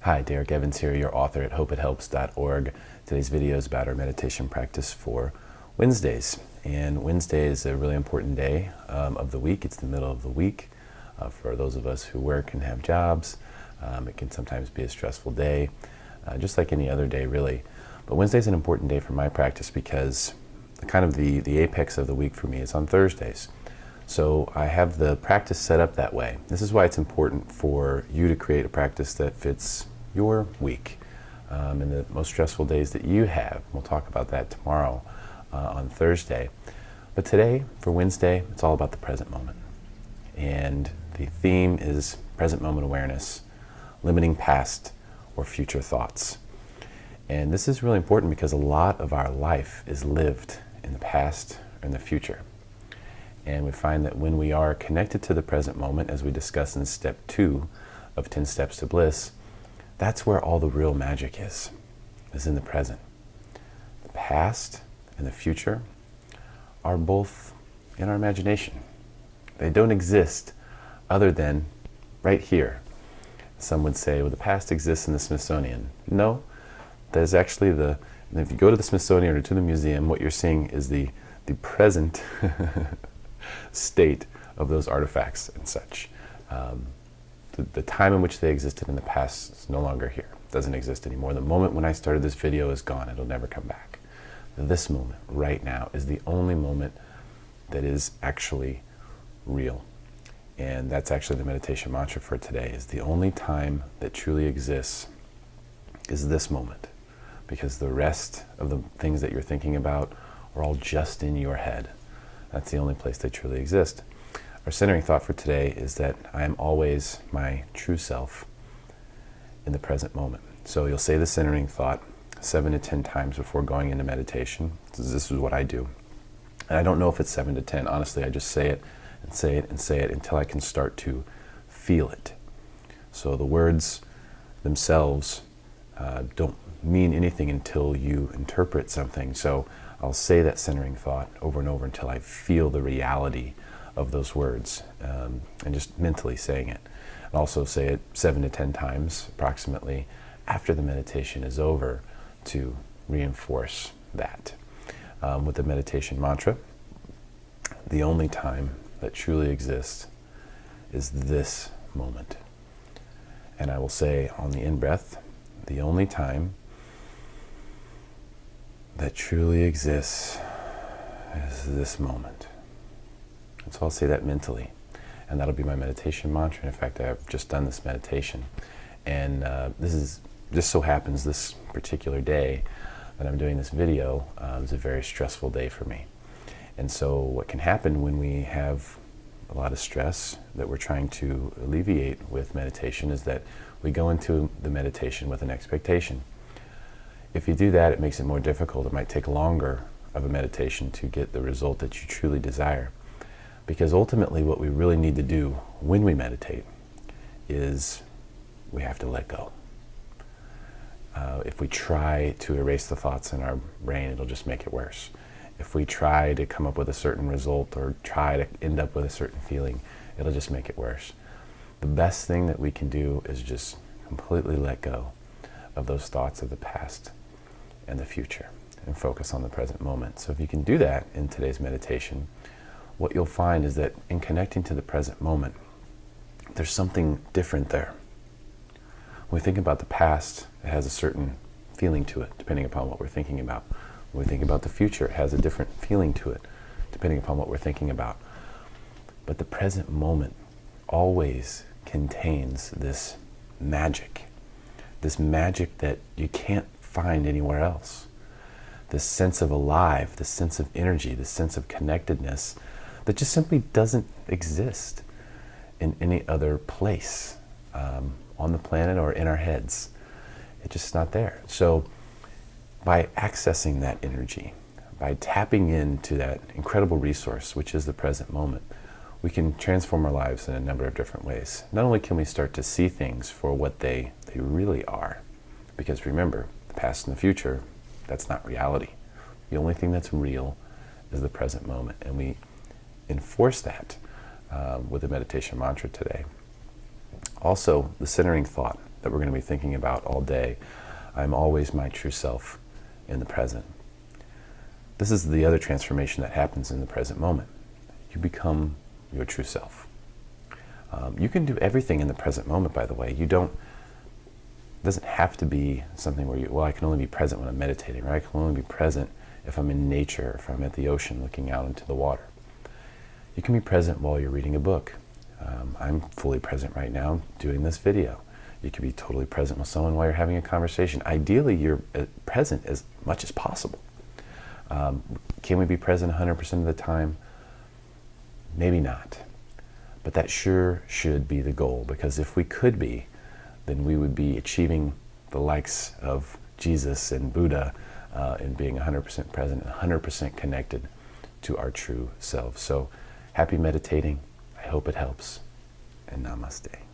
Hi, Derek Evans here, your author at hopeithelps.org. Today's video is about our meditation practice for Wednesdays. And Wednesday is a really important day of the week. It's the middle of the week. For those of us who work and have jobs, it can sometimes be a stressful day, just like any other day, really. But Wednesday is an important day for my practice because the apex of the week for me is on Thursdays. So I have the practice set up that way. This is why it's important for you to create a practice that fits your week and the most stressful days that you have. We'll talk about that tomorrow on Thursday. But today, for Wednesday, it's all about the present moment. And the theme is present moment awareness, limiting past or future thoughts. And this is really important because a lot of our life is lived in the past or in the future. And we find that when we are connected to the present moment, as we discussed in step 2 of 10 Steps to Bliss, that's where all the real magic is in the present. The past and the future are both in our imagination. They don't exist other than right here. Some would say, well, the past exists in the Smithsonian. No, there's actually if you go to the Smithsonian or to the museum, what you're seeing is the present state of those artifacts and such. The time in which they existed in the past is no longer here, doesn't exist anymore. The moment when I started this video is gone, it'll never come back. This moment, right now, is the only moment that is actually real. And that's actually the meditation mantra for today, is the only time that truly exists is this moment. Because the rest of the things that you're thinking about are all just in your head. That's the only place they truly exist. Our centering thought for today is that I am always my true self in the present moment. So you'll say the centering thought 7 to 10 times before going into meditation. This is what I do. And I don't know if it's 7 to 10. Honestly, I just say it and say it and say it until I can start to feel it. So the words themselves don't mean anything until you interpret something. So I'll say that centering thought over and over until I feel the reality of those words, and just mentally saying it. I'll also say it 7 to 10 times approximately after the meditation is over to reinforce that. With the meditation mantra, the only time that truly exists is this moment. And I will say on the in-breath, the only time that truly exists is this moment. And so I'll say that mentally, and that'll be my meditation mantra. In fact, I've just done this meditation, and this is just so happens this particular day that I'm doing this video is a very stressful day for me. And so what can happen when we have a lot of stress that we're trying to alleviate with meditation is that we go into the meditation with an expectation. If you do that, it makes it more difficult. It might take longer of a meditation to get the result that you truly desire. Because ultimately what we really need to do when we meditate is we have to let go. If we try to erase the thoughts in our brain, it'll just make it worse. If we try to come up with a certain result or try to end up with a certain feeling, it'll just make it worse. The best thing that we can do is just completely let go of those thoughts of the past and the future and focus on the present moment. So if you can do that in today's meditation, what you'll find is that in connecting to the present moment, there's something different there. When we think about the past, it has a certain feeling to it, depending upon what we're thinking about. When we think about the future, it has a different feeling to it, depending upon what we're thinking about. But the present moment always contains this magic that you can't find anywhere else. This sense of alive, this sense of energy, this sense of connectedness that just simply doesn't exist in any other place on the planet or in our heads. It's just not there. So by accessing that energy, by tapping into that incredible resource, which is the present moment, we can transform our lives in a number of different ways. Not only can we start to see things for what they really are, because remember, the past and the future, that's not reality. The only thing that's real is the present moment, and we enforce that with the meditation mantra today. Also, the centering thought that we're going to be thinking about all day. I'm always my true self in the present. This is the other transformation that happens in the present moment. You become your true self. You can do everything in the present moment, by the way. It doesn't have to be something where I can only be present when I'm meditating, right? I can only be present if I'm in nature, if I'm at the ocean looking out into the water. You can be present while you're reading a book. I'm fully present right now doing this video. You can be totally present with someone while you're having a conversation. Ideally, you're present as much as possible. Can we be present 100% of the time? Maybe not. But that sure should be the goal, because if we could be, then we would be achieving the likes of Jesus and Buddha in being 100% present, 100% connected to our true selves. So happy meditating. I hope it helps. And namaste.